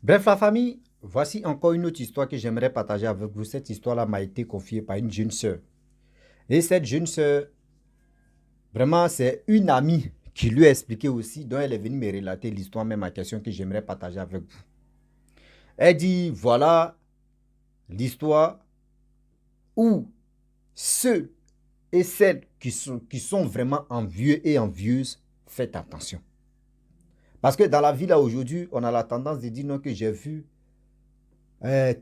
Bref, la famille, voici encore une autre histoire que j'aimerais partager avec vous. Cette histoire-là m'a été confiée par une jeune sœur. Et cette jeune sœur, vraiment, c'est une amie qui lui a expliqué aussi, dont elle est venue me relater l'histoire, même ma question que j'aimerais partager avec vous. Elle dit, voilà l'histoire où ceux et celles qui sont vraiment envieux et envieuses, faites attention. Parce que dans la vie là aujourd'hui, on a la tendance de dire non que j'ai vu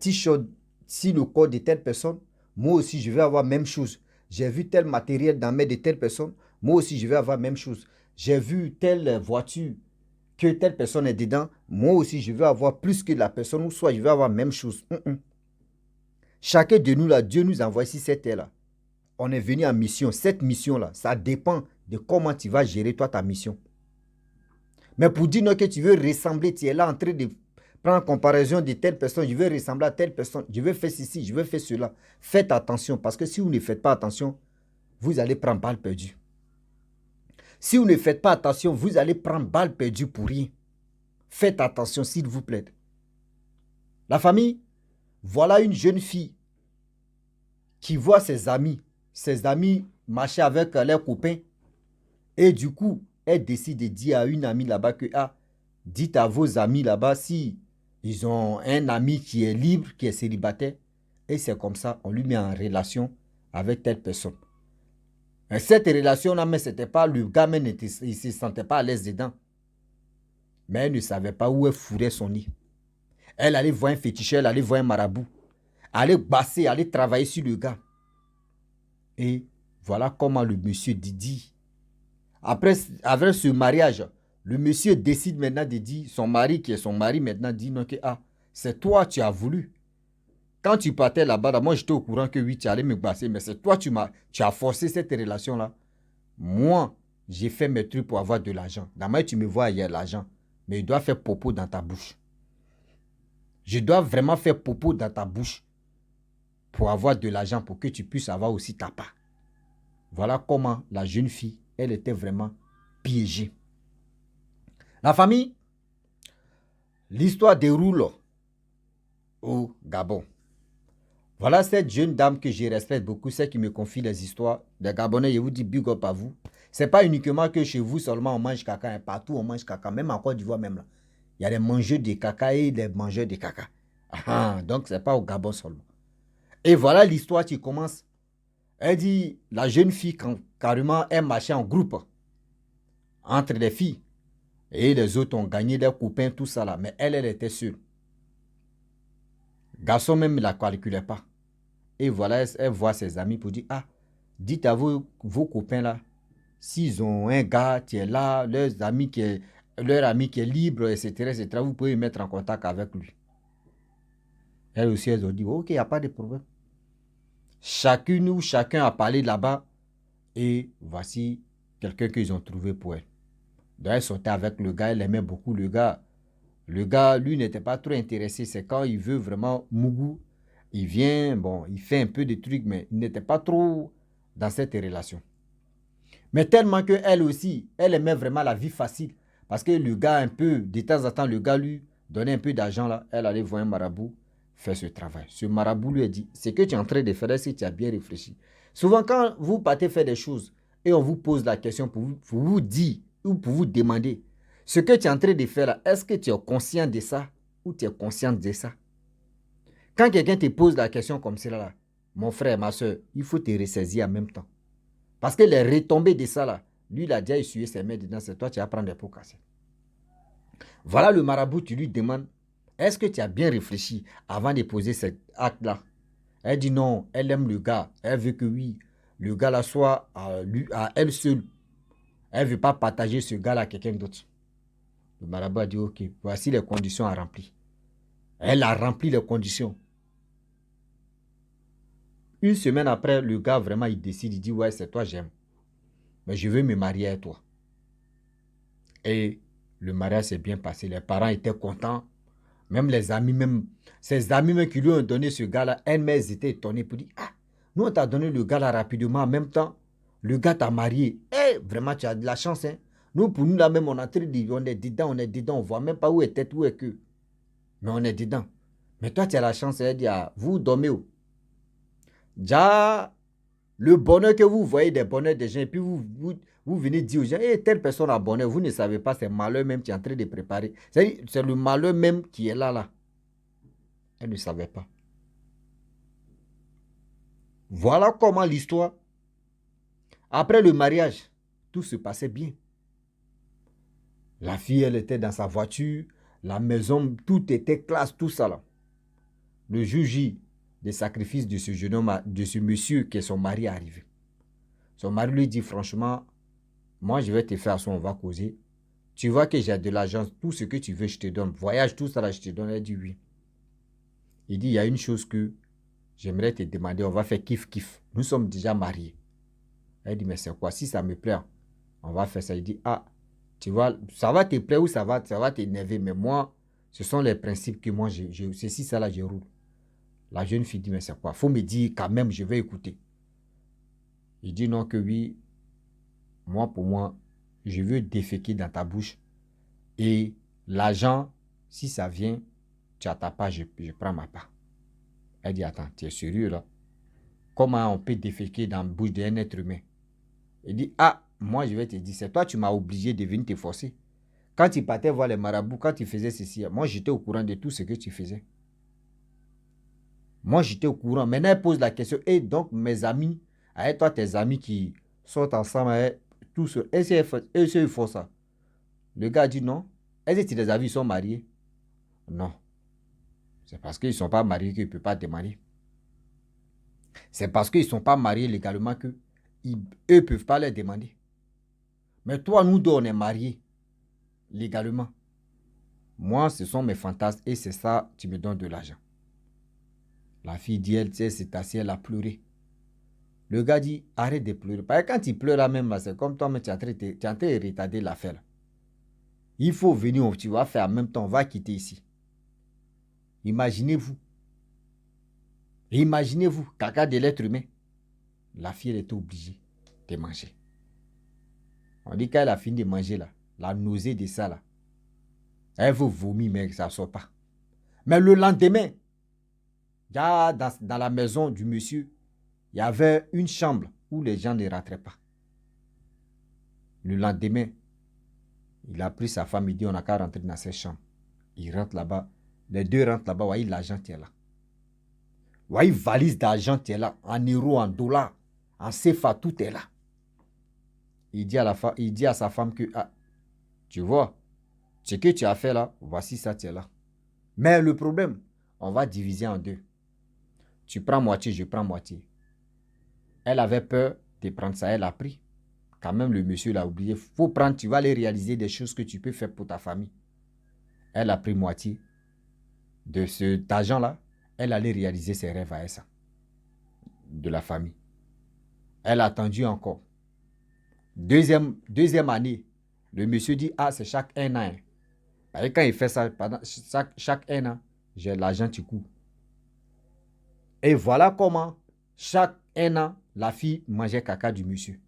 t-shirt si le corps de telle personne, moi aussi je vais avoir même chose. J'ai vu tel matériel dans main de telle personne, moi aussi je vais avoir même chose. J'ai vu telle voiture que telle personne est dedans, moi aussi je vais avoir plus que la personne ou soit je vais avoir même chose. Chacun de nous là, Dieu nous envoie ici cette terre là. On est venu en mission. Cette mission là, ça dépend de comment tu vas gérer toi ta mission. Mais pour dire non que tu veux ressembler, tu es là en train de prendre en comparaison de telle personne, je veux ressembler à telle personne, je veux faire ceci, je veux faire cela. Faites attention parce que si vous ne faites pas attention, vous allez prendre balle perdue. Si vous ne faites pas attention, vous allez prendre balle perdue pour rien. Faites attention s'il vous plaît. La famille, voilà une jeune fille qui voit ses amis marcher avec leurs copains et du coup, elle décide de dire à une amie là-bas que, ah, dites à vos amis là-bas si ils ont un ami qui est libre, qui est célibataire. Et c'est comme ça, on lui met en relation avec telle personne. Et cette relation-là, mais c'était pas le gars, mais il ne se sentait pas à l'aise dedans. Mais elle ne savait pas où elle fourrait son nid. Elle allait voir un féticheur, elle allait voir un marabout. Elle allait basser, elle allait travailler sur le gars. Et voilà comment le monsieur Didi, après ce mariage, le monsieur décide maintenant de dire, son mari qui est son mari maintenant dit non que ah, c'est toi tu as voulu. Quand tu partais là-bas, moi j'étais au courant que oui, tu allais me basser, mais c'est toi tu as forcé cette relation-là. Moi, j'ai fait mes trucs pour avoir de l'argent. D'abord, tu me vois, il y a l'argent, mais il doit faire popo dans ta bouche. Je dois vraiment faire popo dans ta bouche pour avoir de l'argent, pour que tu puisses avoir aussi ta part. Voilà comment la jeune fille, elle était vraiment piégée. La famille, l'histoire déroule au Gabon. Voilà cette jeune dame que je respecte beaucoup, celle qui me confie les histoires des Gabonais. Je vous dis big up à vous. Ce n'est pas uniquement que chez vous seulement on mange caca, hein. Partout on mange caca, même en Côte d'Ivoire même là. Il y a des mangeurs de caca et des mangeurs de caca. Donc ce n'est pas au Gabon seulement. Et voilà l'histoire qui commence. Elle dit, la jeune fille carrément elle marchait en groupe entre les filles. Et les autres ont gagné des copains, tout ça là. Mais elle était seule. Garçon même ne la calculait pas. Et voilà, elle voit ses amis pour dire, ah, dites à vos copains là, s'ils ont un gars qui est là, leur ami qui est libre, etc., etc., vous pouvez mettre en contact avec lui. Elles aussi, elles ont dit, ok, il n'y a pas de problème. Chacune ou chacun a parlé là-bas et voici quelqu'un qu'ils ont trouvé pour elle. Donc, elle sortait avec le gars, elle aimait beaucoup le gars. Le gars, lui, n'était pas trop intéressé. C'est quand il veut vraiment Mougou, il vient, bon, il fait un peu de trucs, mais il n'était pas trop dans cette relation. Mais tellement qu'elle aussi, elle aimait vraiment la vie facile. Parce que le gars, un peu, de temps en temps, le gars lui donnait un peu d'argent là. Elle allait voir un marabout faire ce travail. Ce marabout lui a dit, ce que tu es en train de faire, est-ce que tu as bien réfléchi? Souvent, quand vous partez faire des choses et on vous pose la question pour vous dire ou pour vous demander, ce que tu es en train de faire là, est-ce que tu es conscient de ça ou tu es consciente de ça? Quand quelqu'un te pose la question comme cela, là, mon frère, ma soeur, il faut te ressaisir en même temps. Parce que les retombées de ça, là, lui, il a déjà essuyé ses mains dedans, c'est toi, tu vas prendre des pots cassés. Voilà le marabout, tu lui demandes, est-ce que tu as bien réfléchi avant de poser cet acte-là? Elle dit non, elle aime le gars, elle veut que oui, le gars là soit à elle seule. Elle ne veut pas partager ce gars-là à quelqu'un d'autre. Le marabout a dit, ok, voici les conditions à remplir. Elle a rempli les conditions. Une semaine après, le gars, vraiment, il décide, il dit, ouais, c'est toi, j'aime. Mais je veux me marier avec toi. Et le mariage s'est bien passé. Les parents étaient contents. Même les amis, même ses amis même qui lui ont donné ce gars-là, elles-mêmes étaient étonnées pour dire, ah, nous, on t'a donné le gars-là rapidement. En même temps, le gars t'a marié. Eh, vraiment, tu as de la chance, hein. Nous, pour nous, là même, on est dedans, on ne voit même pas où est tête, où est queue. Mais on est dedans. Mais toi, tu as la chance, elle dit, ah, vous dormez où? Déjà, le bonheur que vous voyez des bonheurs des gens, et puis vous venez dire aux gens, hey, telle personne a bonheur, vous ne savez pas, c'est malheur même qui est en train de préparer. C'est le malheur même qui est là, là. Elle ne savait pas. Voilà comment l'histoire, après le mariage, tout se passait bien. La fille, elle était dans sa voiture, la maison, tout était classe, tout ça là. Le jour J des sacrifices de ce jeune homme, de ce monsieur qui est son mari arrivé. Son mari lui dit franchement, moi je vais te faire ça, on va causer. Tu vois que j'ai de l'argent, tout ce que tu veux, je te donne. Voyage, tout ça là, je te donne. Elle dit oui. Il dit, il y a une chose que j'aimerais te demander, on va faire kiff-kiff. Nous sommes déjà mariés. Elle dit, mais c'est quoi? Si ça me plaît, on va faire ça. Il dit, ah, tu vois, ça va te plaire ou ça va t'énerver, mais moi, ce sont les principes que moi, c'est si ça là, je roule. La jeune fille dit, mais c'est quoi? Il faut me dire quand même, je vais écouter. Il dit non que oui, moi pour moi, je veux déféquer dans ta bouche. Et l'argent, si ça vient, tu as ta part, je prends ma part. Elle dit, attends, tu es sérieux là? Comment on peut déféquer dans la bouche d'un être humain? Il dit, ah, moi je vais te dire, c'est toi, tu m'as obligé de venir te forcer. Quand tu partais voir les marabouts, quand tu faisais ceci, moi j'étais au courant de tout ce que tu faisais. Moi j'étais au courant. Maintenant elle pose la question, et donc mes amis, avec toi tes amis qui sortent ensemble, tout ça, est-ce qu'ils font ça? Le gars dit non. Est-ce que tu les as vus, ils sont mariés? Non. C'est parce qu'ils ne sont pas mariés qu'ils ne peuvent pas te marier. C'est parce qu'ils ne sont pas mariés légalement qu'eux ne peuvent pas les demander. Mais toi, nous deux, on est mariés légalement. Moi, ce sont mes fantasmes et c'est ça, tu me donnes de l'argent. La fille dit, elle s'est assise, elle a pleuré. Le gars dit, arrête de pleurer. Parce que quand il pleure là même, c'est comme toi, mais tu es en train de retarder l'affaire. Il faut venir, tu vas faire en même temps, on va quitter ici. Imaginez-vous. Imaginez-vous, caca de l'être humain. La fille, elle était obligée de manger. On dit qu'elle a fini de manger là, la nausée de ça là. Elle veut vomir, mais ça ne sort pas. Mais le lendemain, dans la maison du monsieur, il y avait une chambre où les gens ne rentraient pas. Le lendemain, il a pris sa femme, il dit on n'a qu'à rentrer dans cette chambre. Il rentre là-bas, les deux rentrent là-bas, voyez l'argent qui est là. Voyez valise d'argent qui est là, en euros, en dollars, en CFA, tout est là. Il dit à sa femme que, ah, tu vois, ce que tu as fait là, voici ça, tu es là. Mais le problème, on va diviser en deux. Tu prends moitié, je prends moitié. Elle avait peur de prendre ça, elle a pris. Quand même, le monsieur l'a oublié. Faut prendre, tu vas aller réaliser des choses que tu peux faire pour ta famille. Elle a pris moitié de cet argent-là. Elle allait réaliser ses rêves à elle, ça, de la famille. Elle a attendu encore. Deuxième année, le monsieur dit, ah, c'est chaque un an. Et quand il fait ça, pendant chaque un an, j'ai l'argent qui court. Et voilà comment, chaque un an, la fille mangeait caca du monsieur.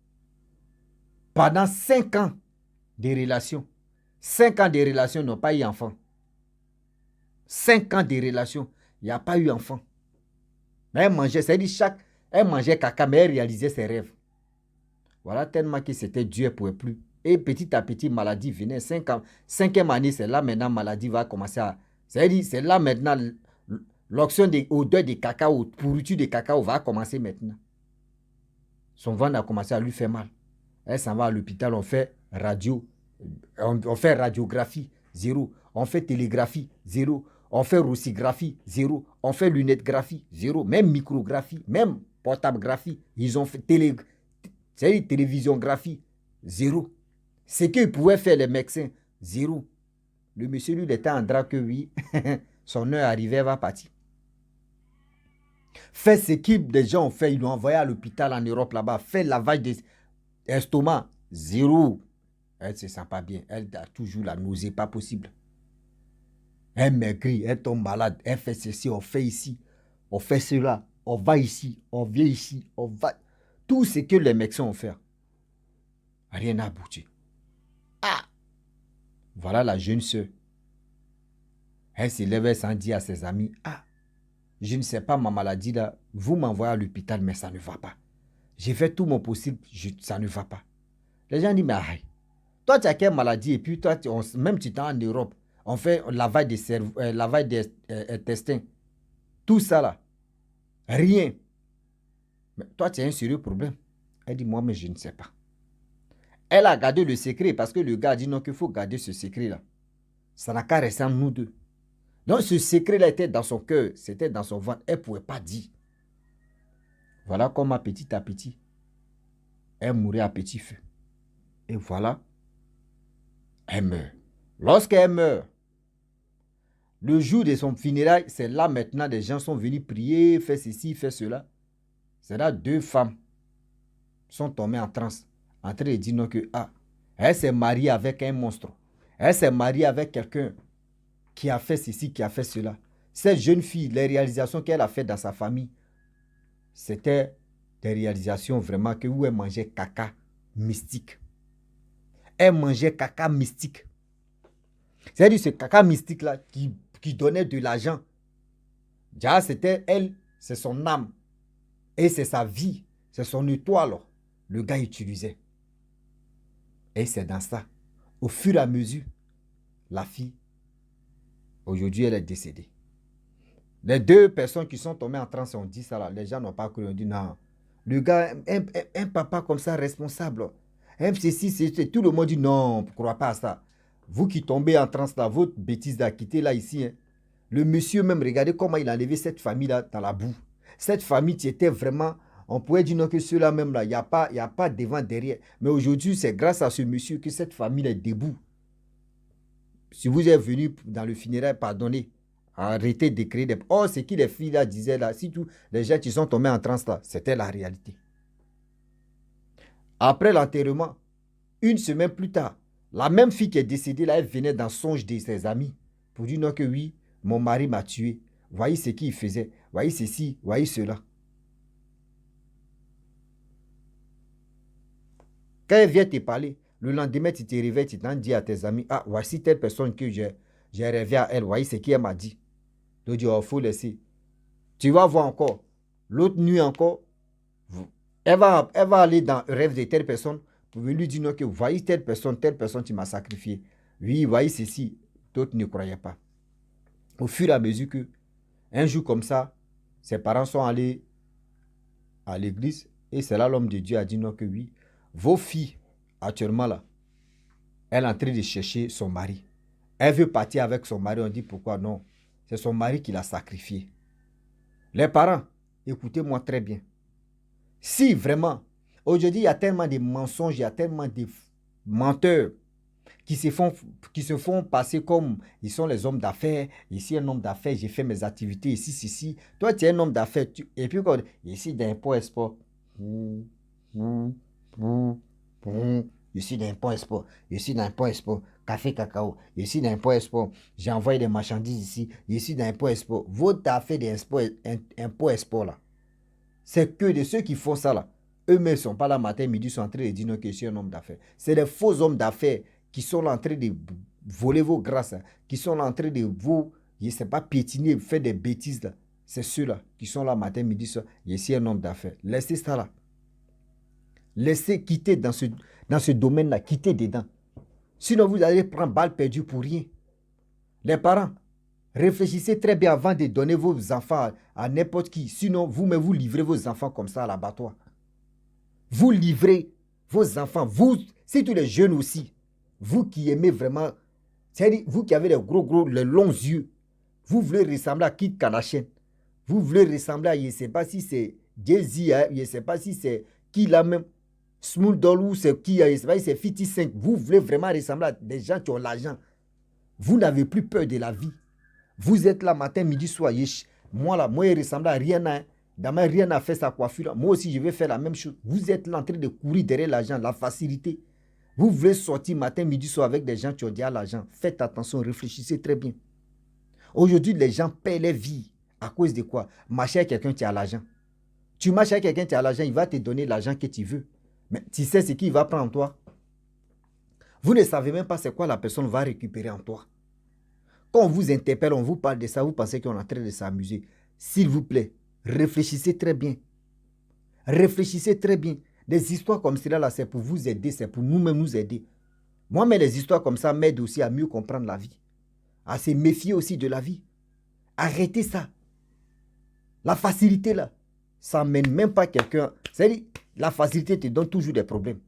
Pendant 5 ans de relations, 5 ans de relations n'ont pas eu enfant. 5 ans de relations, il n'y a pas eu enfant. Mais elle mangeait, c'est-à-dire elle mangeait caca, mais elle réalisait ses rêves. Voilà, tellement que c'était dur, elle ne pouvait plus. Et petit à petit, maladie venait. 5 ans, 5e année, c'est là maintenant, maladie va commencer à... C'est-à-dire, c'est là maintenant, l'option des odeurs de cacao, pourriture de cacao va commencer maintenant. Son ventre a commencé à lui faire mal. Elle s'en va à l'hôpital, on fait radio, on fait radiographie, 0. On fait télégraphie, 0. On fait rossigraphie, 0. On fait lunettegraphie, 0. Même micrographie, même portablegraphie. Ils ont fait c'est-à-dire télévisiongraphie, 0. Ce qu'ils pouvaient faire les médecins, 0. Le monsieur, lui, il était en drap que oui, son heure arrivait, va partir. Fait ce que des gens ont fait, ils l'ont envoyé à l'hôpital en Europe là-bas, fait lavage d'estomac, 0. Elle ne se sent pas bien, elle a toujours la nausée, pas possible. Elle maigrit, elle tombe malade, elle fait ceci, on fait ici, on fait cela, on va ici, on vient ici, on va... Tout ce que les médecins ont fait, rien n'a abouti. Ah! Voilà la jeune sœur. Elle se lève sans dire à ses amis, ah, je ne sais pas ma maladie là, vous m'envoyez à l'hôpital, mais ça ne va pas. J'ai fait tout mon possible, ça ne va pas. Les gens disent, mais arrête. Toi, tu as quelle maladie? Et puis, toi, même tu es en Europe, on fait lavage des cerveaux, lavage des intestins. Tout ça là. Rien. Mais toi, tu as un sérieux problème. Elle dit, moi, mais je ne sais pas. Elle a gardé le secret parce que le gars a dit non, qu'il faut garder ce secret-là. Ça n'a qu'à rester entre nous deux. Donc, ce secret-là était dans son cœur, c'était dans son ventre. Elle ne pouvait pas dire. Voilà comment petit à petit, elle mourait à petit feu. Et voilà, elle meurt. Lorsqu'elle meurt, le jour de son funérail, c'est là maintenant des gens sont venus prier, faire ceci, faire cela. C'est là 2 femmes sont tombées en transe, en train de dire non que, ah, elle s'est mariée avec un monstre. Elle s'est mariée avec quelqu'un qui a fait ceci, qui a fait cela. Cette jeune fille, les réalisations qu'elle a faites dans sa famille, c'était des réalisations vraiment que où elle mangeait caca mystique. Elle mangeait caca mystique. C'est-à-dire ce caca mystique-là qui donnait de l'argent. Déjà, c'était elle, c'est son âme. Et c'est sa vie, c'est son étoile. Le gars utilisait. Et c'est dans ça. Au fur et à mesure, la fille, aujourd'hui, elle est décédée. Les 2 personnes qui sont tombées en transe ont dit ça là. Les gens n'ont pas cru. On dit non. Le gars, un papa comme ça, responsable. Tout le monde dit non, on ne croit pas à ça. Vous qui tombez en transe là, votre bêtise là, quittez là ici. Hein. Le monsieur même, regardez comment il a enlevé cette famille là dans la boue. Cette famille qui était vraiment, on pouvait dire non que ceux-là même là, il n'y a pas devant, derrière. Mais aujourd'hui, c'est grâce à ce monsieur que cette famille est debout. Si vous êtes venu dans le funérail, pardonnez. Arrêtez de créer des... Oh, c'est qui les filles là disaient là, si tous les gens qui sont tombés en transe là, c'était la réalité. Après l'enterrement, 1 semaine plus tard, la même fille qui est décédée là, elle venait dans le songe de ses amis pour dire non que oui, mon mari m'a tué. Voyez ce qu'il faisait. Voyez ceci, voyez cela. Quand elle vient te parler, le lendemain, tu te réveilles, tu t'en dis à tes amis, ah, voici telle personne que j'ai rêvé à elle, voyez ce qu'elle m'a dit. Donc, il faut laisser. Tu vas voir encore. L'autre nuit encore, elle va aller dans le rêve de telle personne pour lui dire non, que voyez telle personne, tu m'as sacrifié. Oui, voyez ceci. D'autres ne croyaient pas. Au fur et à mesure que, un jour comme ça, ses parents sont allés à l'église et c'est là l'homme de Dieu a dit non, que oui, vos filles, actuellement là, elle est en train de chercher son mari. Elle veut partir avec son mari. On dit pourquoi non? C'est son mari qui l'a sacrifié. Les parents, écoutez-moi très bien. Si vraiment, aujourd'hui, il y a tellement de mensonges, il y a tellement de menteurs qui se font passer comme ils sont les hommes d'affaires. Ici, un homme d'affaires, j'ai fait mes activités ici, ici. Toi, tu es un homme d'affaires. Et puis, ici, d'impôt export. Ici, d'impôt export. Ici, d'impôt export. Café, cacao. Ici, d'impôt export. J'ai envoyé des marchandises ici. Ici, d'impôt export. Votre affaire d'impôt export, là. C'est que de ceux qui font ça, là. Eux-mêmes ne sont pas là matin, midi, ils sont en train de dire non, que je suis un homme d'affaires. C'est des faux hommes d'affaires qui sont là en train de voler vos grâces, hein, qui sont là en train de vous, je ne sais pas, piétiner, faire des bêtises, là. C'est ceux-là qui sont là matin, midi, soir. Je suis un homme d'affaires. Laissez ça là. Laissez quitter dans ce domaine-là, quittez dedans. Sinon, vous allez prendre balle perdue pour rien. Les parents, réfléchissez très bien avant de donner vos enfants à n'importe qui. Sinon, vous-même, vous livrez vos enfants comme ça à l'abattoir. Vous livrez vos enfants, vous, c'est tous les jeunes aussi. Vous qui aimez vraiment, c'est-à-dire vous qui avez les longs yeux, vous voulez ressembler à Kid Kardashian. Vous voulez ressembler à, je ne sais pas si c'est Jay-Z, hein, je ne sais pas si c'est qui là même, Smooth Doll ou c'est qui, je ne sais pas si c'est 55. Vous voulez vraiment ressembler à des gens qui ont l'argent. Vous n'avez plus peur de la vie. Vous êtes là matin, midi, soir. Moi là, moi je ressemble à rien. Hein. Demain, rien n'a fait sa coiffure. Moi aussi, je vais faire la même chose. Vous êtes là en train de courir derrière l'argent, la facilité. Vous voulez sortir matin, midi, soir avec des gens qui ont déjà l'argent. Faites attention, réfléchissez très bien. Aujourd'hui, les gens paient leur vie. À cause de quoi? Marcher avec quelqu'un qui a l'argent. Tu marches avec quelqu'un qui a l'argent, il va te donner l'argent que tu veux. Mais tu sais ce qu'il va prendre en toi. Vous ne savez même pas c'est quoi la personne va récupérer en toi. Quand on vous interpelle, on vous parle de ça, vous pensez qu'on est en train de s'amuser. S'il vous plaît, réfléchissez très bien. Réfléchissez très bien. Des histoires comme cela, c'est pour vous aider, c'est pour nous-mêmes nous aider. Moi, mais les histoires comme ça m'aident aussi à mieux comprendre la vie. À se méfier aussi de la vie. Arrêtez ça. La facilité là, ça n'emmène même pas quelqu'un. C'est-à-dire, la facilité te donne toujours des problèmes.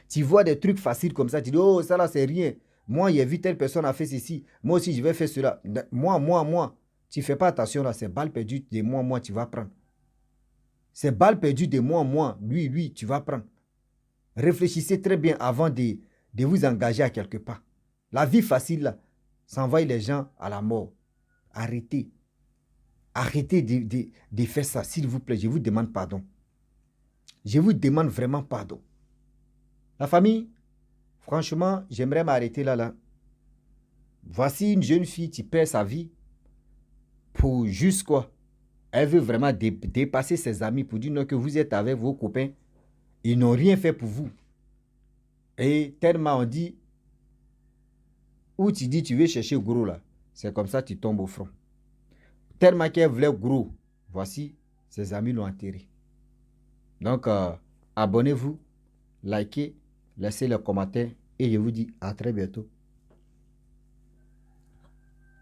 Tu vois des trucs faciles comme ça, tu dis, oh, ça là, c'est rien. Moi, j'ai vu telle personne a fait ceci. Moi aussi, je vais faire cela. Moi. Tu ne fais pas attention là, c'est balle perdue de moi, tu vas prendre. C'est balle perdue de moi, lui, tu vas prendre. Réfléchissez très bien avant de vous engager à quelque part. La vie facile là, ça envoie les gens à la mort. Arrêtez. Arrêtez de faire ça, s'il vous plaît. Je vous demande pardon. Je vous demande vraiment pardon. La famille, franchement, j'aimerais m'arrêter là. Voici une jeune fille qui perd sa vie pour juste quoi? Elle veut vraiment dépasser ses amis pour dire non, que vous êtes avec vos copains. Ils n'ont rien fait pour vous. Et tellement on dit, où tu dis tu veux chercher gros là, c'est comme ça tu tombes au front. Tellement qu'elle voulait gros, voici, ses amis l'ont enterré. Donc, abonnez-vous, likez, laissez les commentaires et je vous dis à très bientôt.